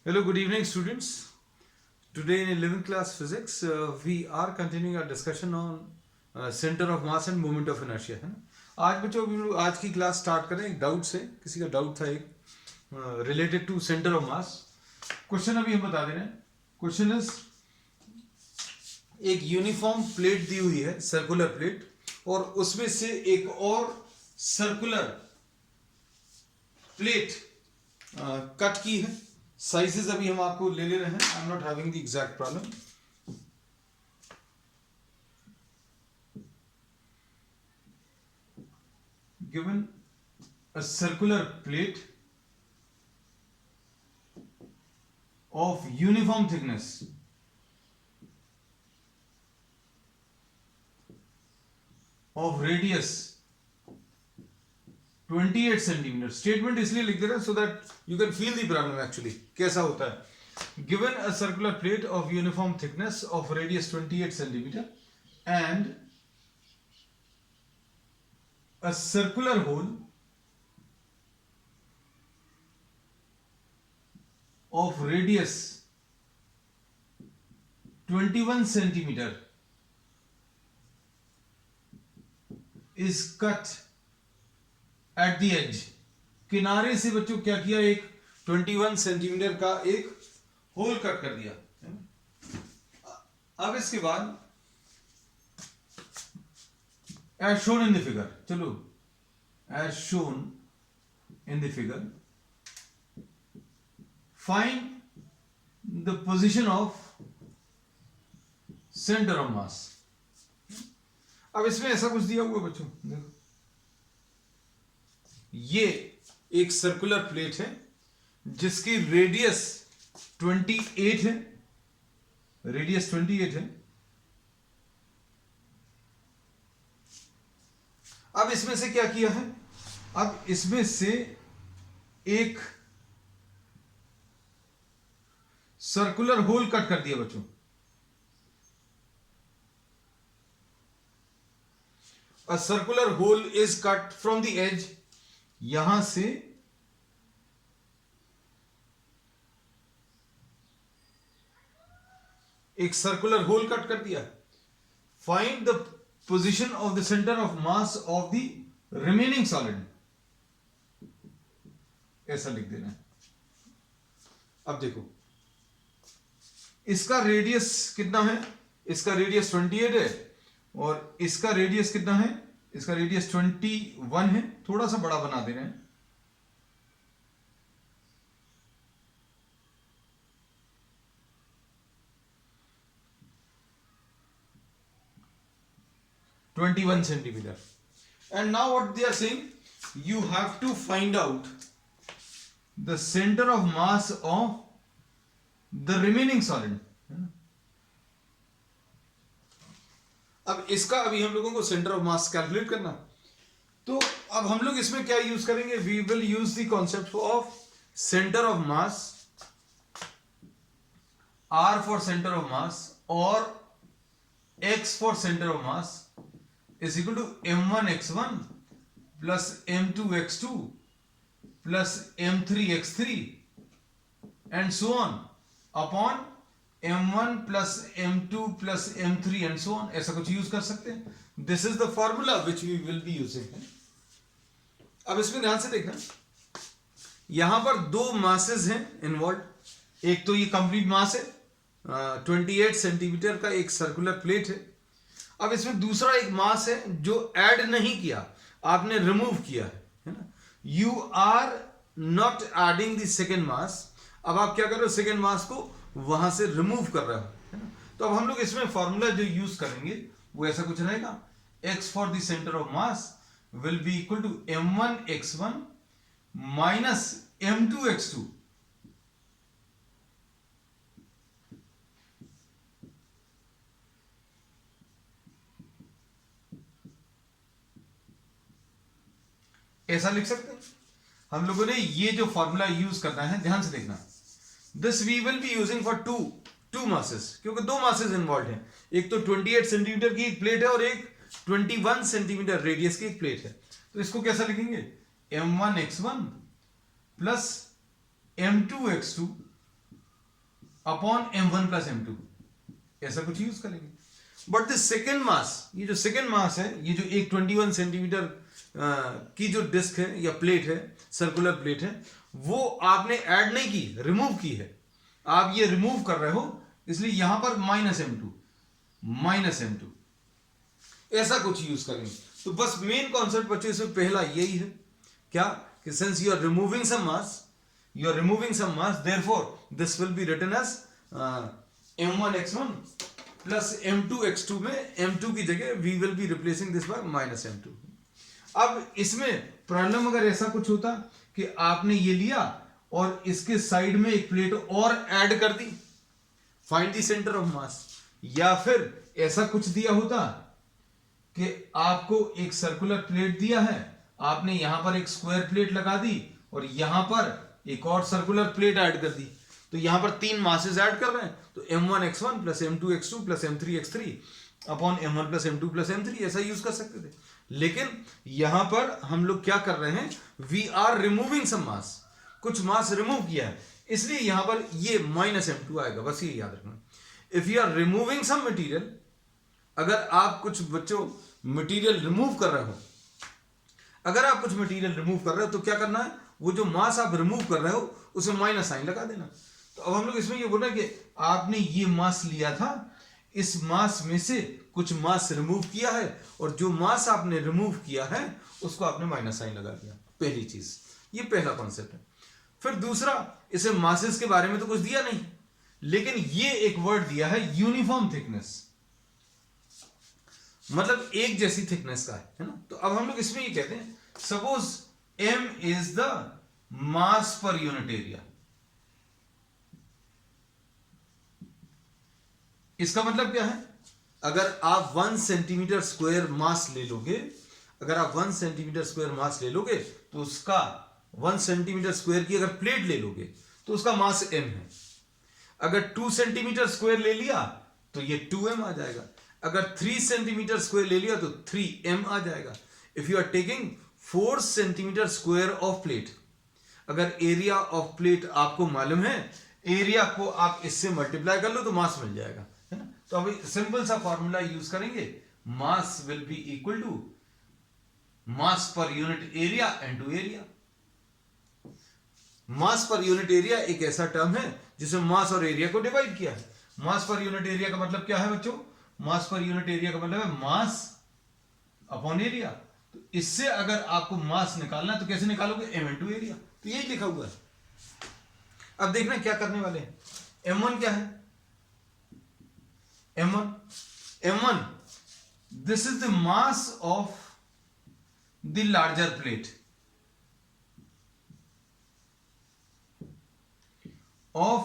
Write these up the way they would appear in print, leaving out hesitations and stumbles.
Hello, good evening, students. Today in 11th class physics, we are continuing our discussion on center of mass and moment of inertia, है ना। आज बच्चों हम लोग आज की क्लास स्टार्ट करें एक डाउट से। किसी का डाउट था एक related to centre of mass. Question अभी हम बता दे रहे हैं। क्वेश्चन इज, एक यूनिफॉर्म प्लेट दी हुई है, सर्कुलर प्लेट, और उसमें से एक और सर्कुलर प्लेट कट की है। साइजेस अभी हम आपको ले रहे हैं। I am not having the exact problem. Given a circular plate of uniform thickness of radius 28 centimetre. Statement इसलिए लिख दे रहे हैं so that you can feel the problem actually कैसा होता है। Given a circular plate of uniform thickness of radius 28 centimetre and a circular hole of radius 21 centimeter is cut at the edge। किनारे से बच्चों क्या किया, एक 21 सेंटीमीटर का एक होल कट कर दिया। अब इसके बाद as shown in the figure, चलो as shown in the figure, find the position of center of mass। अब इसमें ऐसा कुछ दिया हुआ बच्चों, देखो ये एक सर्कुलर प्लेट है जिसकी रेडियस 28 है, रेडियस 28 है। अब इसमें से क्या किया है, अब इसमें से एक सर्कुलर होल कट कर दिया बच्चों। A circular hole is cut from the edge, यहां से एक सर्कुलर होल कट कर दिया। Find the position of the centre of mass of the remaining solid, ऐसा लिख देना है। अब देखो इसका रेडियस कितना है, इसका रेडियस 28 है और इसका रेडियस कितना है, इसका रेडियस 21 है। थोड़ा सा बड़ा बना दे रहे हैं। (21 centimetre) and now what they are saying, you have to find out the centre of mass of the remaining solid. अब इसका अभी हम लोगों को सेंटर ऑफ मास कैलकुलेट करना। तो अब हम लोग इसमें क्या यूज करेंगे, we will use the concept of centre of mass, R for centre of mass और X for centre of mass is equal to m1 x1 plus m2 x2 plus m3 x3 and so on upon m1 plus m2 plus m3 and so on. ऐसा कुछ use कर सकते हैं। This is the formula which we will be using. अब इसमें ध्यान से देखना, यहां पर दो मासेस हैं इन्वॉल्व। एक तो ये कंप्लीट मास है 28 सेंटीमीटर का एक सर्कुलर प्लेट है। अब इसमें दूसरा एक मास है जो ऐड नहीं किया, आपने रिमूव किया है ना। You are not adding the second mass. अब आप क्या कर रहे हो, सेकेंड मास को वहां से रिमूव कर रहे हो, है ना। तो अब हम लोग इसमें फॉर्मूला जो यूज करेंगे वो ऐसा कुछ रहेगा, x for the centre of mass will be equal to m1 x1 minus m2 x2 ऐसा लिख सकते हैं। हम लोगों ने ये जो फॉर्मूला यूज करना है, ध्यान से देखना, this we will be using for two masses, क्योंकि दो मासेस इन्वॉल्व हैं। एक तो 28 सेंटीमीटर की एक प्लेट है और एक 21 सेंटीमीटर रेडियस की एक प्लेट है। तो इसको कैसा लिखेंगे, m1 x1 plus m2 x2 upon m1 plus m2, ऐसा कुछ यूज करेंगे। बट दिस सेकेंड मास, ये जो सेकेंड मास है, ये जो एक 21 सेंटीमीटर की जो डिस्क है या प्लेट है, सर्कुलर प्लेट है, वो आपने ऐड नहीं की, रिमूव की है। आप ये रिमूव कर रहे हो, इसलिए यहां पर माइनस एम टू ऐसा कुछ यूज करेंगे। तो बस मेन कॉन्सेप्ट बच्चों इसमें पहला यही है, क्या कि since you are removing some mass, therefore this will be written as m1x1 plus m2x2 में m2 की जगह we will be replacing this by minus m2। अब इसमें प्रॉब्लम अगर ऐसा कुछ होता कि आपने ये लिया और इसके साइड में एक प्लेट और ऐड कर दी, find the centre of mass, या फिर ऐसा कुछ दिया होता कि आपको एक सर्कुलर प्लेट दिया है, आपने यहां पर एक स्क्वायर प्लेट लगा दी और यहां पर एक और सर्कुलर प्लेट ऐड कर दी, तो यहां पर तीन मासेस ऐड कर रहे हैं, तो m1x1 plus m2x2 plus m3x3 upon m1 plus m2 plus m3 ऐसा यूज कर सकते थे। लेकिन यहां पर हम लोग क्या कर रहे हैं, वी आर रिमूविंग सम मास, कुछ मास रिमूव किया है, इसलिए यहां पर ये माइनस m2 आएगा, बस ये याद रखना। If you are removing some material, अगर आप कुछ बच्चों मटीरियल रिमूव कर रहे हो, अगर आप कुछ मटीरियल रिमूव कर रहे हो तो क्या करना है, वो जो मास आप रिमूव कर रहे हो उसमें माइनस साइन लगा देना। तो अब हम लोग इसमें ये बोल रहे हैं कि आपने ये मास लिया था, इस मास में से कुछ मास रिमूव किया है और जो मास आपने रिमूव किया है उसको आपने माइनस साइन लगा दिया। पहली चीज, ये पहला कॉन्सेप्ट है। फिर दूसरा, इसे मासेस के बारे में तो कुछ दिया नहीं, लेकिन ये एक वर्ड दिया है यूनिफॉर्म थिकनेस, मतलब एक जैसी थिकनेस का है ना। तो अब हम लोग इसमें ये कहते हैं, suppose m is the mass per unit area. इसका मतलब क्या है, अगर आप 1 सेंटीमीटर स्क्वायर मास ले लोगे, अगर आप 1 सेंटीमीटर स्क्वायर मास ले लोगे तो उसका 1 सेंटीमीटर स्क्वायर की अगर प्लेट ले लोगे तो उसका मास m है। अगर 2 सेंटीमीटर स्क्वायर ले लिया तो ये 2m आ जाएगा, अगर 3 सेंटीमीटर स्क्वायर ले लिया तो 3m आ जाएगा। If you are taking 4 centimetre square of plate, अगर एरिया ऑफ प्लेट आपको मालूम है, एरिया को आप इससे मल्टीप्लाई कर लो तो मास मिल जाएगा, है ना। तो अभी सिंपल सा फॉर्मूला यूज करेंगे, mass will be equal to mass per unit area into area. Mass per unit area एक ऐसा टर्म है जिसमें मास और एरिया को डिवाइड किया है। मास पर यूनिट एरिया का मतलब क्या है बच्चों, मास पर यूनिट एरिया का मतलब है मास अपॉन एरिया। तो इससे अगर आपको मास निकालना है तो कैसे निकालोगे, m इनटू एरिया, तो यही लिखा हुआ है। अब देखना क्या करने वाले हैं। m1 क्या है, m1 this is the mass of the larger plate of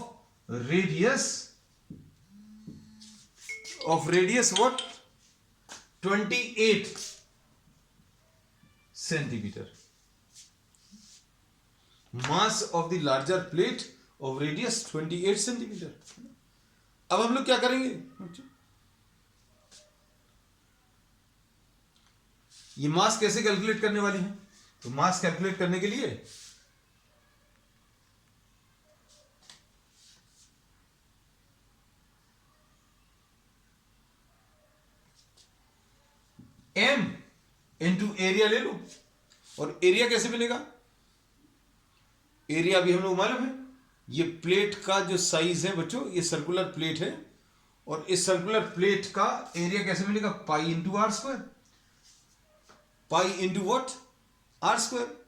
radius what 28 centimetre, mass of the larger plate of radius 28 centimetre. अब हम लोग क्या करेंगे, ये मास कैसे कैलकुलेट करने वाले हैं, तो मास कैलकुलेट करने के लिए m इंटू एरिया ले लो, और एरिया कैसे मिलेगा, एरिया भी हम लोग मालूम है, ये प्लेट का जो साइज है बच्चों, ये सर्कुलर प्लेट है, और इस सर्कुलर प्लेट का एरिया कैसे मिलेगा, pi into r square, pi into what, r square.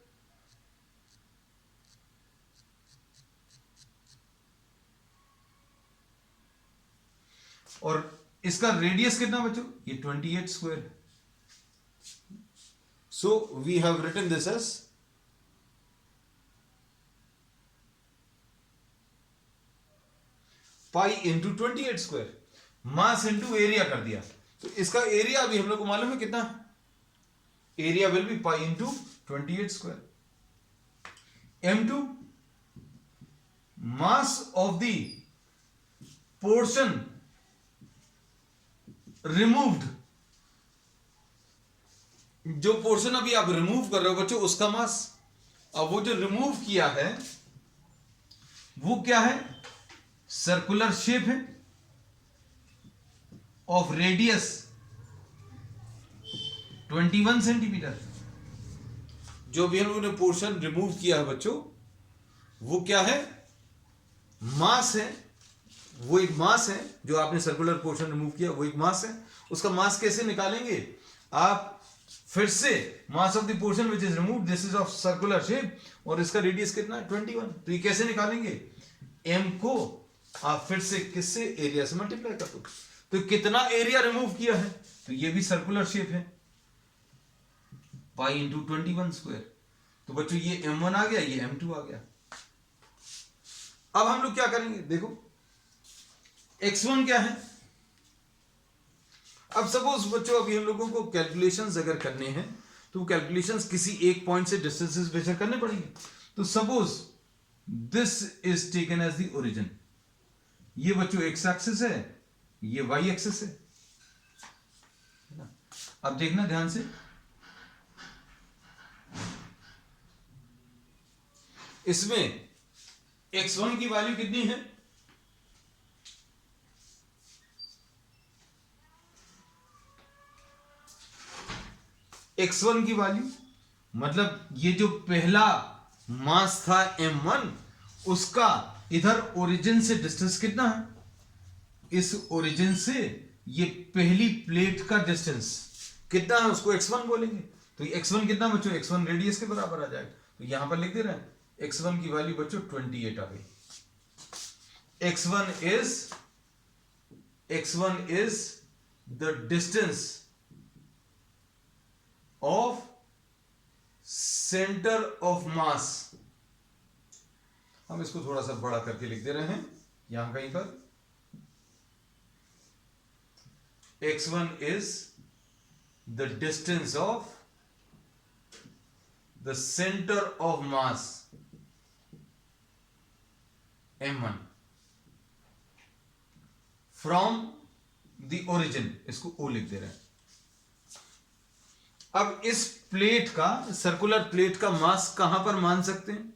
और इसका रेडियस कितना बच्चों, ये 28 स्क्वायर है। So we have written this as pi into 28 square, mass into area कर दिया, तो इसका एरिया भी हम लोग को मालूम है कितना, area will be pi into 28 square. m2 mass of the portion removed, जो पोर्शन अभी आप रिमूव कर रहे हो बच्चों उसका मास। अब वो जो रिमूव किया है वो क्या है, सर्कुलर शेप है ऑफ रेडियस 21 सेंटीमीटर। जो भी हम लोगों ने पोर्शन रिमूव किया है बच्चों, वो क्या है? मास है। वो एक मास है जो आपने सर्कुलर पोर्शन रिमूव किया, वो एक मास है। उसका मास कैसे निकालेंगे आप? फिर से मास of the portion which is remove, this is of circular shape, और इसका रेडियस कितना है? 21। तो ये कैसे निकालेंगे? m को आप फिर से किससे? एरिया से मल्टीप्लाई कर दो। तो कितना एरिया रिमूव किया है? तो ये भी सर्कुलर शेप है, पाई इंटू 21 स्क्वायर। तो बच्चों ये m1 आ गया, ये m2 आ गया। अब हम लोग क्या करेंगे? देखो x1 क्या है? अब सपोज बच्चों अभी हम लोगों को कैलकुलेशंस अगर करने हैं तो कैलकुलेशंस किसी एक पॉइंट से डिस्टेंसेस मेजर करने पड़ेंगे। तो suppose this is taken as the origin. ये बच्चों एक्स एक्सिस है, ये वाई एक्सिस है ना? अब देखना ध्यान से, इसमें x1 की वैल्यू कितनी है? x1 की वैल्यू मतलब ये जो पहला मास था m1, उसका इधर ओरिजिन से डिस्टेंस कितना है? इस ओरिजिन से ये पहली प्लेट का डिस्टेंस कितना है? उसको x1 बोलेंगे। तो ये x1 कितना बच्चों? x1 रेडियस के बराबर आ जाएगा। तो यहां पर लिख दे रहे हैं x1 की वैल्यू बच्चों 28 आ गई। x1 is the distance of center of mass। हम इसको थोड़ा सा बड़ा करके लिख दे रहे हैं यहां कहीं पर। x1 is the distance of the center of mass m1 from the origin, इसको O लिख दे रहे हैं। अब इस प्लेट का, सर्कुलर प्लेट का मास कहां पर मान सकते हैं?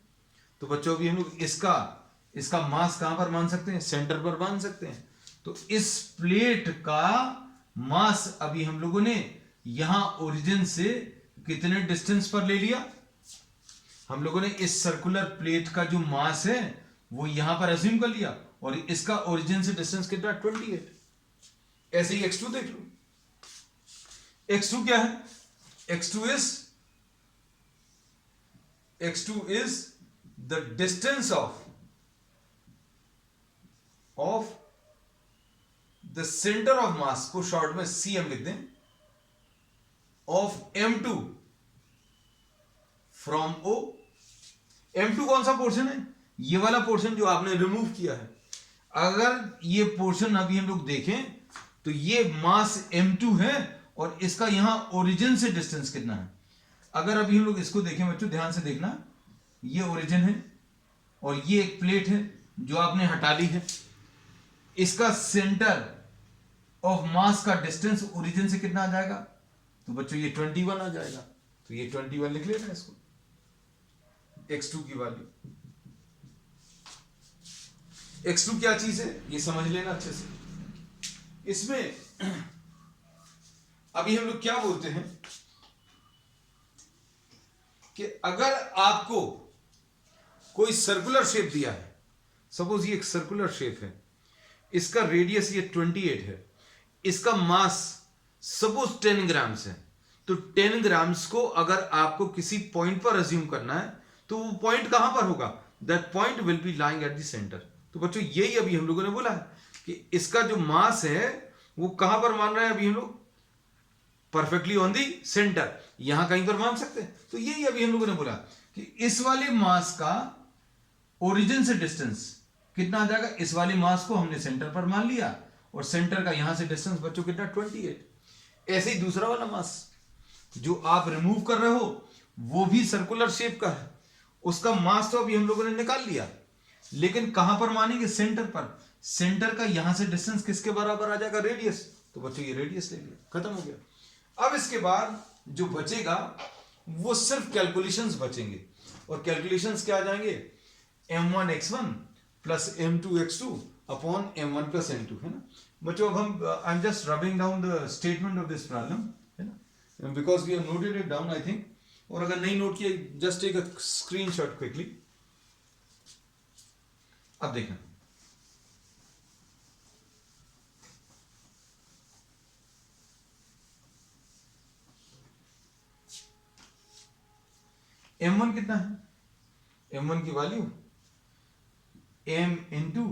तो बच्चों अभी हम लोग इसका मास कहां पर मान सकते हैं? सेंटर पर मान सकते हैं। तो इस प्लेट का मास अभी हम लोगों ने यहां ओरिजिन से कितने डिस्टेंस पर ले लिया? हम लोगों ने इस सर्कुलर प्लेट का जो मास है वो यहां पर अज्यूम कर लिया, और इसका ओरिजिन से डिस्टेंस कितना? 28। ऐसे ही x2 देख लो। x2 क्या है? x2 is the distance of the center of mass, को शॉर्ट में cm लिख दें, of m2 from O। m2 कौन सा पोर्शन है? ये वाला पोर्शन जो आपने रिमूव किया है। अगर ये पोर्शन अभी हम लोग देखें तो ये मास m2 है, और इसका यहां ओरिजिन से डिस्टेंस कितना है? अगर अभी हम लोग इसको देखें बच्चों, ध्यान से देखना, ये ओरिजिन है और ये एक प्लेट है जो आपने हटा ली है। इसका सेंटर ऑफ मास का डिस्टेंस ओरिजिन से कितना आ जाएगा? तो बच्चों ये 21 आ जाएगा। तो ये 21 लिख लेना इसको, x2 की वैल्यू। x2 क्या चीज है ये समझ लेना अच्छे से। इसमें अभी हम लोग क्या बोलते हैं कि अगर आपको कोई सर्कुलर शेप दिया है, सपोज ये एक सर्कुलर शेप है, इसका रेडियस ये 28 है, इसका मास सपोज 10 ग्राम्स है, तो 10 ग्राम्स को अगर आपको किसी पॉइंट पर अज्यूम करना है तो वो पॉइंट कहां पर होगा? That point will be lying at the centre. तो बच्चों यही अभी हम लोगों ने बोला है कि इसका जो मास है वो कहां पर मान रहे हैं अभी हम लोग? परफेक्टली ऑन दी सेंटर, यहां कहीं पर मान सकते हैं। तो यही अभी हम लोगों ने बोला कि इस वाले मास का ओरिजिन से डिस्टेंस कितना आ जाएगा? इस वाले मास को हमने सेंटर पर मान लिया, और सेंटर का यहां से डिस्टेंस बच्चों कितना? 28। ऐसे ही दूसरा वाला मास जो आप रिमूव कर रहे हो वो भी सर्कुलर शेप का है, उसका मास तो अभी हम लोगों ने निकाल लिया, लेकिन कहां पर मानेंगे? सेंटर पर। सेंटर का यहां से डिस्टेंस किसके बराबर आ जाएगा? रेडियस। तो बच्चों ये रेडियस ले लिया, खत्म हो गया। अब इसके बाद जो बचेगा वो सिर्फ कैलकुलेशंस बचेंगे, और कैलकुलेशंस क्या आ जाएंगे? m1 x1 plus m2 x2 upon m1 plus m2, है ना बच्चों। अब हम I am just rubbing down the statement of this problem, है ना, because we have noted it down I think, और अगर नहीं नोट किया just take a screenshot quickly. अब देखना m1 कितना है, m1 की value m into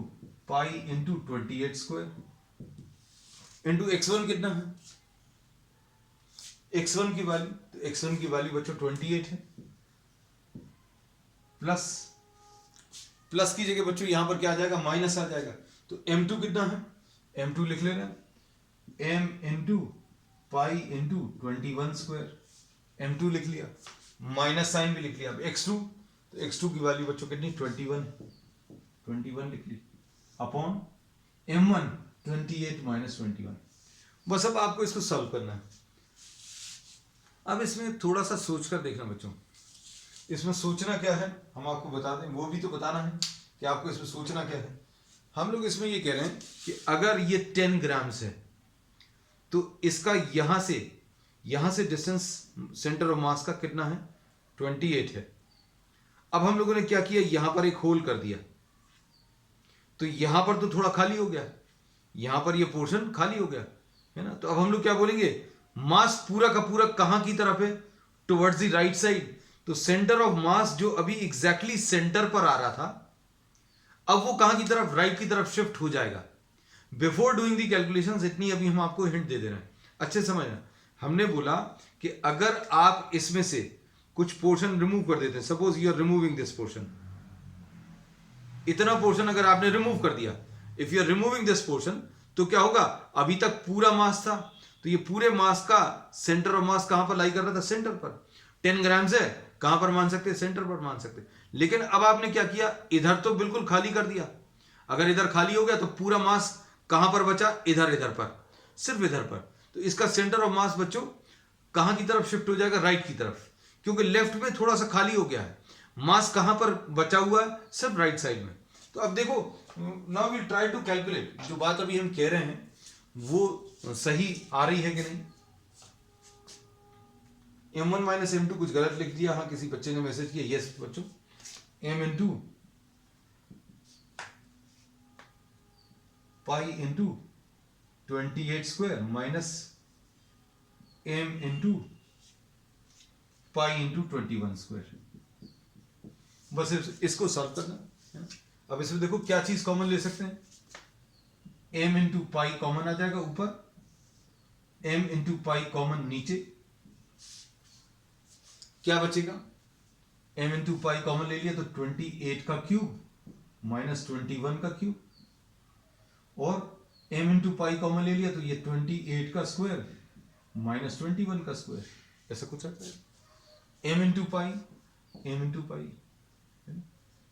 pi into 28 square into x1 कितना है, x1 की वैल्यू, तो x1 की वैल्यू बच्चों 28 है, प्लस प्लस की जगह बच्चों यहां पर क्या आ जाएगा, माइनस आ जाएगा, तो m2 कितना है, m2 लिख लेना, m into pi into 21 square, m2 लिख लिया, माइनस साइन भी लिख लिया। अब x2, तो x2 की वैल्यू बच्चों कितनी, 21 लिख ली, अपॉन m1 28 माइनस 21। बस अब आपको इसको सॉल्व करना है। अब इसमें थोड़ा सा सोच कर देखना बच्चों, इसमें सोचना क्या है हम आपको बता दें, वो भी तो बताना है कि आपको इसमें सोचना क्या है। हम लोग इसमें ये कह रहे हैं कि अगर ये 10 ग्राम्स है तो इसका यहां से डिस्टेंस सेंटर ऑफ मास का कितना है, 28 है। अब हम लोगों ने क्या किया, यहां पर एक होल कर दिया, तो यहां पर तो थोड़ा खाली हो गया, यहां पर ये पोर्शन खाली हो गया, है ना। तो अब हम लोग क्या बोलेंगे, मास पूरा का पूरा कहां की तरफ है, टुवर्ड्स द राइट साइड। तो सेंटर ऑफ मास जो अभी एग्जैक्टली सेंटर पर आ रहा था, अब वो कहां की तरफ, राइट की तरफ शिफ्ट हो जाएगा। बिफोर डूइंग दी कैलकुलेशंस इतनी अभी हम आपको हिंट दे रहे हैं, अच्छे समझना। हमने बोला कि अगर आप इसमें से कुछ पोर्शन रिमूव कर देते हैं, suppose you are removing this portion, इतना पोर्शन अगर आपने रिमूव कर दिया, if you are removing this portion, तो क्या होगा, अभी तक पूरा मास था, तो ये पूरे मास का सेंटर ऑफ मास कहां पर लाई कर रहा था, सेंटर पर। 10 ग्राम्स है, कहां पर मान सकते हैं, सेंटर पर मान सकते हैं। लेकिन अब आपने क्या किया, इधर तो बिल्कुल खाली कर दिया। अगर इधर खाली हो गया तो पूरा मास कहां पर बचा, इधर पर, सिर्फ इधर पर। तो इसका सेंटर ऑफ मास बच्चों कहां की तरफ शिफ्ट हो जाएगा, राइट की तरफ, क्योंकि लेफ्ट में थोड़ा सा खाली हो गया है। मास कहां पर बचा हुआ है, सिर्फ राइट साइड में। तो अब देखो, now we try to calculate, जो बात अभी हम कह रहे हैं वो सही आ रही है कि नहीं। m1 माइनस m2 कुछ गलत लिख दिया, हाँ किसी बच्चे ने मैसेज किया, यस बच्चों, m into pi into 28 square minus m into pi into 21 square. बस इसको सॉल्व करना है। अब इसमें देखो क्या चीज कॉमन ले सकते हैं, m इंटू पाई कॉमन आ जाएगा ऊपर, m इंटू पाई कॉमन नीचे, क्या बचेगा, m इंटू पाई कॉमन ले लिया तो 28 का क्यूब माइनस 21 का क्यूब, और m इंटू पाई कॉमन ले लिया तो ये 28 का स्क्वायर माइनस 21 का स्क्वायर, ऐसा कुछ आता है। m इंटू पाई,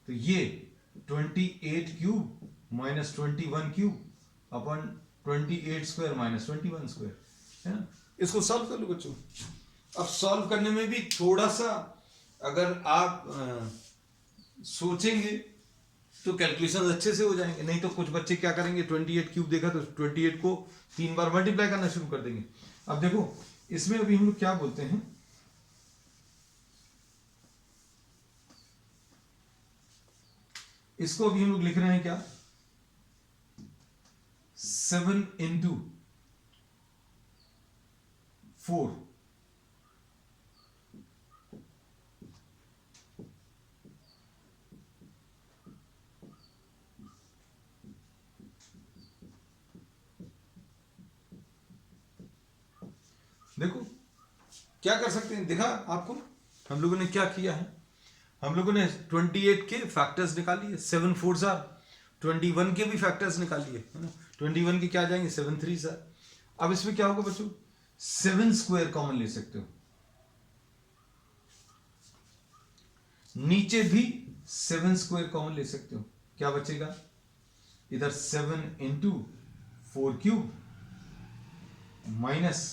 तो ये 28 क्यूब माइनस 21 क्यूब अपन 28 स्क्वायर माइनस 21 स्क्वायर, है ना। इसको सॉल्व कर लो बच्चों। अब सॉल्व करने में भी थोड़ा सा अगर आप सोचेंगे तो कैलकुलेशन अच्छे से हो जाएंगे, नहीं तो कुछ बच्चे क्या करेंगे, 28 क्यूब देखा तो 28 को 3 बार मल्टीप्लाई करना शुरू कर देंगे। अब देखो इसमें अभी हम लोग क्या बोलते हैं, इसको अभी हम लोग लिख रहे हैं क्या, 7 इंटू 4, देखो क्या कर सकते हैं, देखा आपको हम लोगों ने क्या किया है, हम लोगों ने 28 के फैक्टर्स निकाल लिए, 7 4s आर 21 के भी फैक्टर्स निकाल लिए, है ना। 21 के क्या आ जाएंगे, 7 3s आर। अब इसमें क्या होगा बच्चों, 7 स्क्वायर कॉमन ले सकते हो, नीचे भी 7 स्क्वायर कॉमन ले सकते हो, क्या बचेगा, इधर 7 into 4 cube minus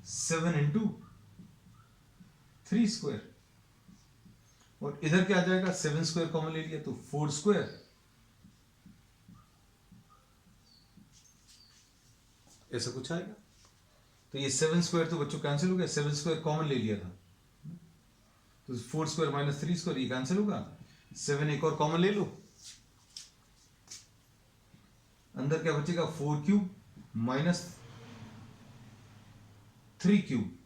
7 into 3 square, और इधर क्या आ जाएगा, 7 स्क्वायर कॉमन ले लिया तो 4 स्क्वायर ऐसा कुछ आएगा। तो ये 7 स्क्वायर तो बच्चों कैंसिल हो गया, 7 स्क्वायर कॉमन ले लिया था, तो 4 स्क्वायर माइनस 3 स्क्वायर ये कैंसिल होगा, 7 एक और कॉमन ले लो, अंदर क्या बचेगा 4 cube minus 3 cube,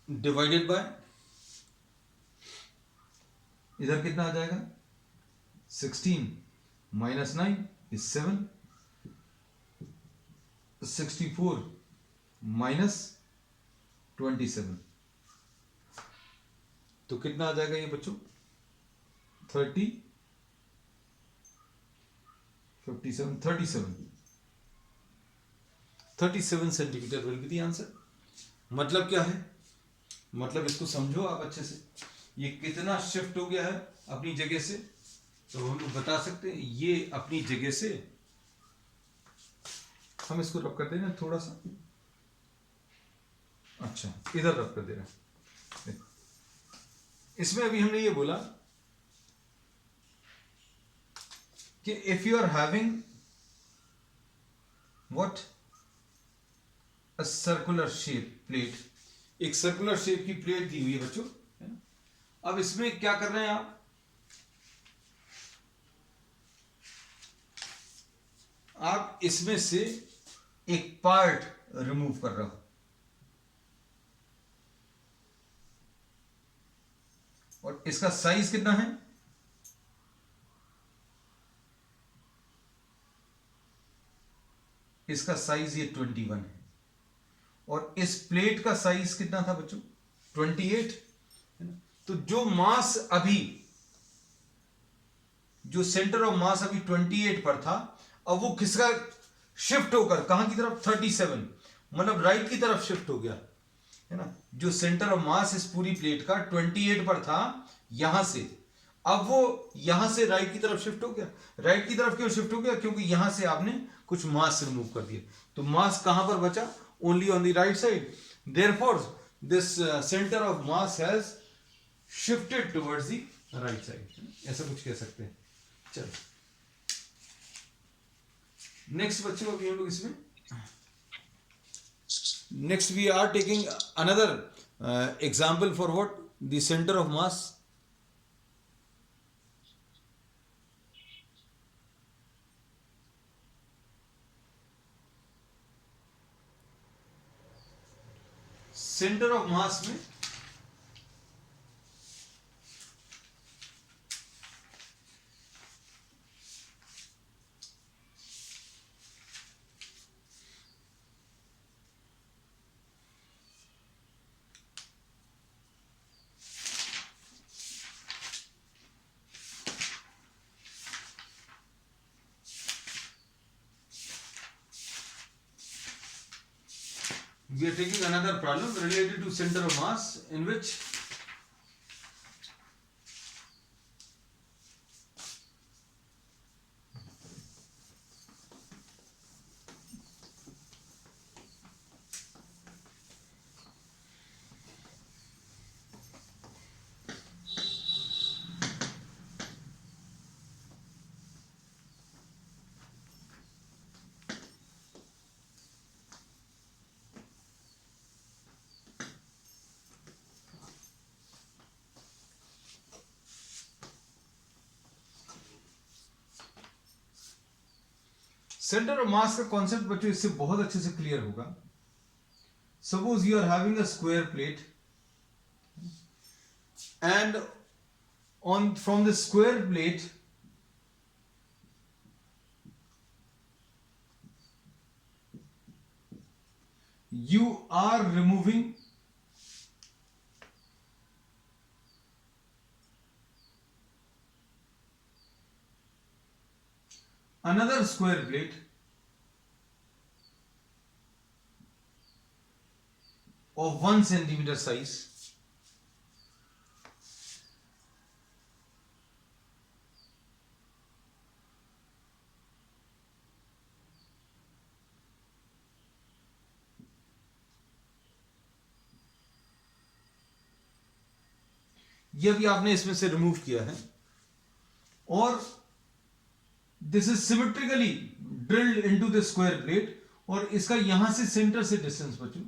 divided by, इधर कितना आ जाएगा 16 माइनस 9 इज 7, 64 माइनस 27, तो कितना आ जाएगा ये बच्चों 30 57 37 centimetre will be the answer. मतलब क्या है, मतलब इसको समझो आप अच्छे से, ये कितना शिफ्ट हो गया है अपनी जगह से, तो हम लोग बता सकते हैं ये अपनी जगह से, हम इसको रब कर दे रहे हैं थोड़ा सा, अच्छा इधर रब कर दे रहे हैं। इसमें अभी हमने ये बोला कि if you are having what a circular shape plate, एक सर्कुलर शेप की प्लेट दी हुई है बच्चों, है ना? अब इसमें क्या कर रहे हैं आप इसमें से एक पार्ट रिमूव कर रहे हो, और इसका साइज कितना है, इसका साइज ये 21 है, और इस प्लेट का साइज कितना था बच्चों 28, है ना? तो जो मास अभी, जो सेंटर ऑफ मास अभी 28 पर था, अब वो किसका शिफ्ट होकर कहां की तरफ 37, मतलब राइट की तरफ शिफ्ट हो गया, है ना? जो सेंटर ऑफ मास इस पूरी प्लेट का 28 पर था यहां से, अब वो यहां से राइट की तरफ शिफ्ट हो गया। राइट की तरफ क्यों शिफ्ट हो गया, क्योंकि यहां से आपने कुछ मास रिमूव कर दिया, तो मास कहां पर बचा, only on the right side, therefore this centre of mass has shifted towards the right side, ऐसा कुछ कह सकते हैं। चलो नेक्स्ट बच्चों, अभी हम लोग इसमें next we are taking another example for what the centre of mass. Centre of mass में we are taking another problem related to center of mass in which centre of mass का concept बच्चों इससे बहुत अच्छे से clear होगा। Suppose you are having a square plate and on from the square plate you are removing another square plate of 1 centimeter size ये भी आपने इसमें से रिमूव किया है, और this is symmetrically drilled into the square plate, और इसका यहां से सेंटर से डिस्टेंस बच्चों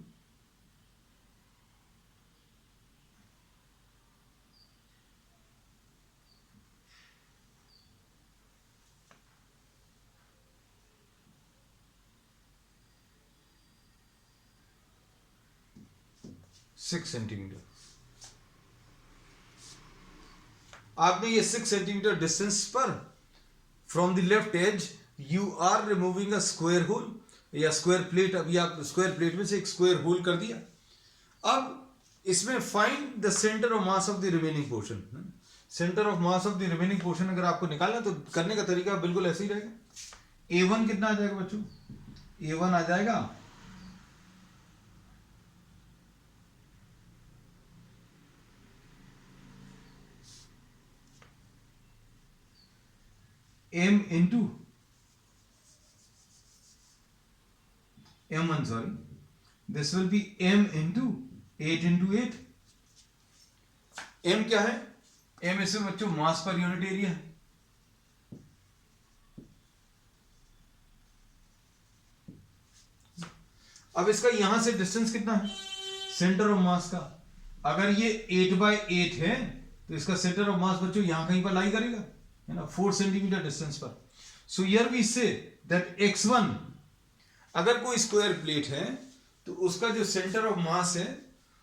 6 सेंटीमीटर। आपने ये 6 सेंटीमीटर डिस्टेंस पर from the left edge you are removing a square hole या स्क्वायर प्लेट। अभी आप स्क्वायर प्लेट में से एक स्क्वायर होल कर दिया। अब इसमें find the centre of mass of the remaining portion. Centre of mass of the remaining portion अगर आपको निकालना तो करने का तरीका बिल्कुल ऐसे ही रहेगा। A1 कितना आ जाएगा बच्चों? A1 आ जाएगा m into m1, sorry, this will be m into 8 m क्या है? m इसमें बच्चों मास पर यूनिट एरिया है। अब इसका यहां से डिस्टेंस कितना है सेंटर ऑफ मास का? अगर ये 8/8 है तो इसका सेंटर ऑफ मास बच्चों यहां कहीं पर लाई करेगा, है ना, 4 सेंटीमीटर डिस्टेंस पर। So here we say that x1, अगर कोई स्क्वायर प्लेट है तो उसका जो सेंटर ऑफ मास है,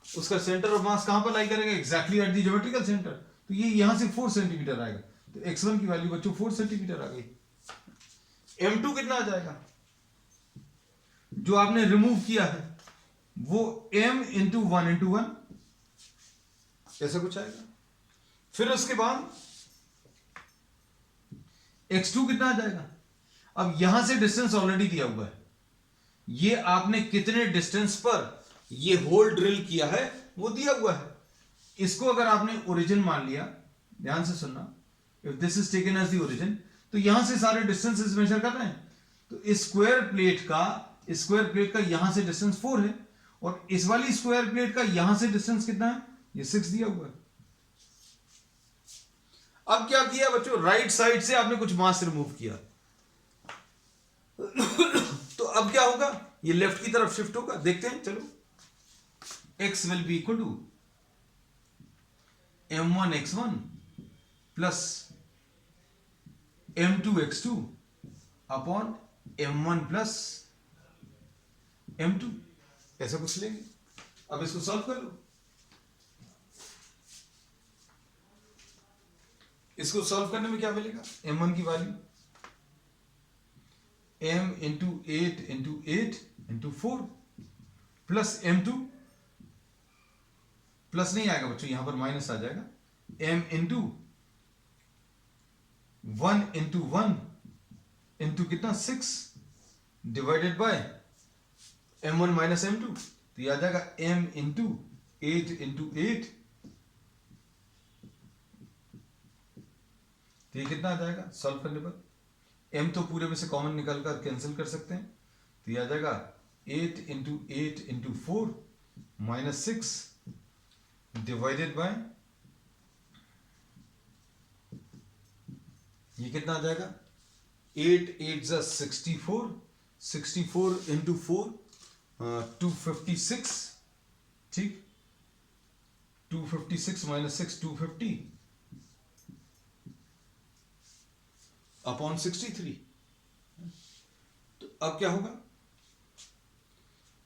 उसका सेंटर ऑफ मास कहां पर लाई करेगा? Exactly at the geometrical centre. तो ये यहां से 4 सेंटीमीटर आएगा, तो x1 की वैल्यू बच्चों 4 सेंटीमीटर आ गई। m2 कितना आ जाएगा? जो आपने रिमूव किया है वो m इंटू 1 ऐसा कुछ आएगा। फिर उसके बाद x2 कितना आ जाएगा? अब यहां से डिस्टेंस ऑलरेडी दिया हुआ है, ये आपने कितने डिस्टेंस पर ये होल ड्रिल किया है वो दिया हुआ है। इसको अगर आपने ओरिजिन मान लिया, ध्यान से सुनना, if this is taken as the origin, तो यहां से सारे डिस्टेंसेस मेजर कर रहे हैं। तो इस स्क्वायर प्लेट का यहां से डिस्टेंस 4 है, और इस वाली स्क्वायर प्लेट का यहां से डिस्टेंस कितना है? ये 6 दिया हुआ है। अब क्या किया बच्चों? राइट साइड से आपने कुछ मास रिमूव किया तो अब क्या होगा? ये लेफ्ट की तरफ शिफ्ट होगा। देखते हैं, चलो। x will be equal to m1 x1 plus m2 x2 upon m1 plus m2, ऐसा कुछ लेंगे। अब इसको सॉल्व कर लो। इसको सॉल्व करने में क्या मिलेगा? m1 की value m into 8 into 8 into 4 plus m2, plus नहीं आएगा बच्चों, यहां पर माइनस आ जाएगा, m इंटू 1 इंटू 1 इंटू कितना 6 divided by m1 minus m2, तो ये आ जाएगा m इंटू 8 इंटू 8, तो ये कितना आ जाएगा सॉल्व करने पर? m तो पूरे में से कॉमन निकल कर कैंसिल कर सकते हैं, तो ये आ जाएगा 8 into 8 into 4 minus 6 divided by, ये कितना आ जाएगा? 8 8 जा 64, 64 इंटू 4 256, ठीक, 256 माइनस 6 250 अपॉन 63। तो अब क्या होगा?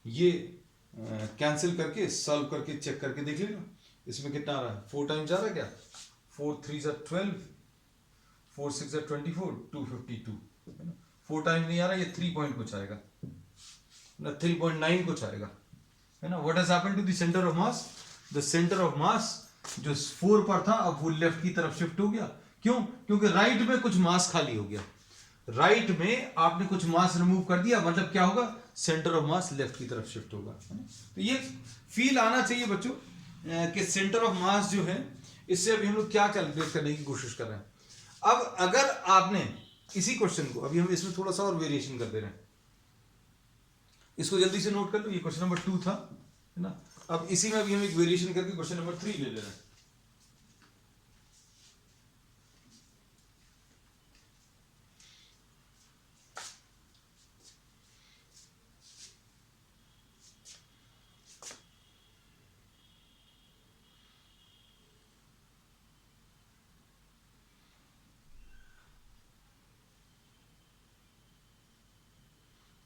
ये कैंसिल करके सॉल्व करके चेक करके देख लेना इसमें कितना आ रहा है। 4 टाइम्स जा रहा है क्या? 4 3 जा 12, 4 6 जा 24, 252, है ना। 4 टाइम्स नहीं आ रहा, ये 3 पॉइंट कुछ आएगा ना, 3.9 कुछ आएगा, है ना। What has happened to the centre of mass? The centre of mass जो 4 पर था अब वो लेफ्ट की तरफ शिफ्ट हो गया। क्यों? क्योंकि राइट में कुछ मास खाली हो गया, राइट में आपने कुछ मास रिमूव कर दिया, मतलब क्या होगा? सेंटर ऑफ मास लेफ्ट की तरफ शिफ्ट होगा। तो ये फील आना चाहिए बच्चों कि सेंटर ऑफ मास जो है, इससे अभी हम लोग क्या कैलकुलेट करने की कोशिश कर रहे हैं। अब अगर आपने इसी क्वेश्चन को, अभी हम इसमें थोड़ा सा और वेरिएशन कर दे रहे हैं, इसको जल्दी से नोट कर लो। ये क्वेश्चन नंबर 2 था, है ना। अब इसी में अभी हम एक वेरिएशन करके क्वेश्चन नंबर 3 ले ले रहे हैं।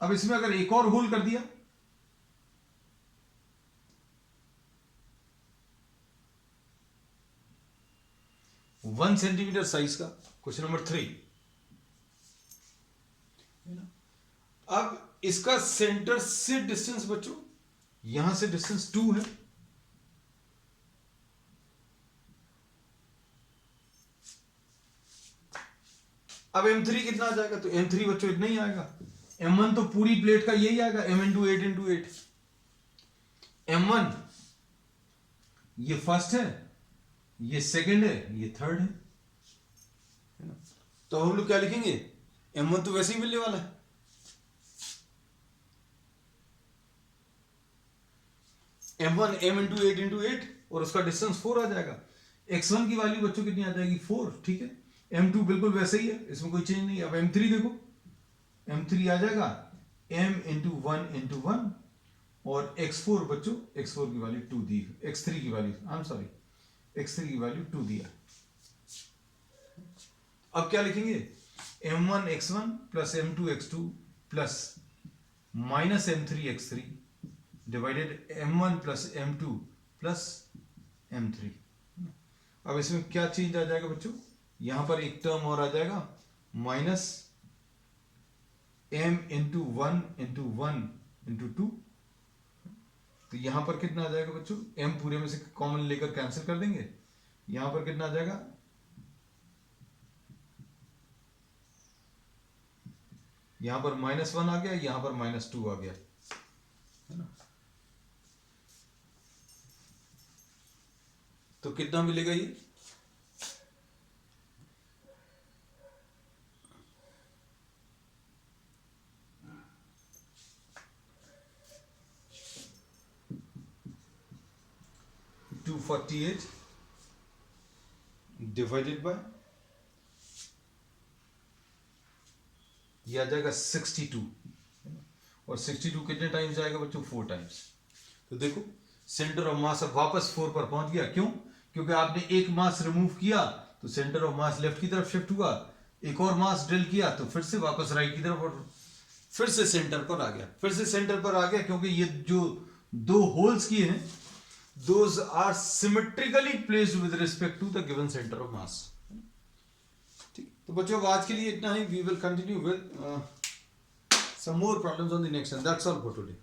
अब इसमें अगर एक और होल कर दिया, वन सेंटीमीटर साइज का, क्वेश्चन नंबर 3। अब इसका सेंटर से डिस्टेंस बच्चों, यहां से डिस्टेंस 2 है, अब M3 कितना आ जाएगा? तो M3 बच्चों इतना ही आएगा। M1 तो पूरी प्लेट का यही आएगा, m इंटू 8 इंटू 8। M1 ये फर्स्ट है, ये सेकंड है, ये थर्ड है ना? तो हम लोग क्या लिखेंगे? M1 तो वैसे ही मिलने वाला है, M1 m इंटू 8 इंटू 8, और उसका डिस्टेंस 4 आ जाएगा। X1 की वैल्यू बच्चों कितनी आ जाएगी? 4, ठीक है। M2 बिल्कुल वैसे ही है, इसमें कोई चेंज नहीं। अब M3 देखो, M3 आ जाएगा m इंटू 1 इंटू 1, और X4 बच्चों, X4 की वैल्यू 2 दी, X3 की value, I am sorry, X3 की वैल्यू 2 दिया। अब क्या लिखेंगे? M1 X1 plus M2 X2 plus minus M3 X3 divided M1 plus M2 plus M3। अब इसमें क्या चेंज आ जाएगा बच्चों? यहां पर एक टर्म और आ जाएगा, minus m into 1 into 1 into 2। तो यहां पर कितना आ जाएगा बच्चों? m पूरे में से कॉमन लेकर कैंसिल कर देंगे, यहां पर कितना आ जाएगा? यहां पर -1 आ गया, यहां पर -2 आ गया, है ना? तो कितना मिलेगा ये? टू 48 डिवाइडेड बाय, ये आ जाएगा 62, और 62 कितने टाइम्स जाएगा बच्चों? 4 टाइम्स। तो देखो सेंटर ऑफ मास अब वापस 4 पर पहुंच गया। क्यों? क्योंकि आपने एक मास रिमूव किया तो सेंटर ऑफ मास लेफ्ट की तरफ शिफ्ट हुआ, एक और मास ड्रिल किया तो फिर से वापस राइट की तरफ, और फिर से सेंटर पर आ गया, फिर से सेंटर पर आ गया, क्योंकि ये जो 2 होल्स किए हैं, those are symmetrically placed with respect to the given center of mass। ठीक, तो बच्चों आज के लिए इतना ही। We will continue with some more problems on the next, and that's all for today।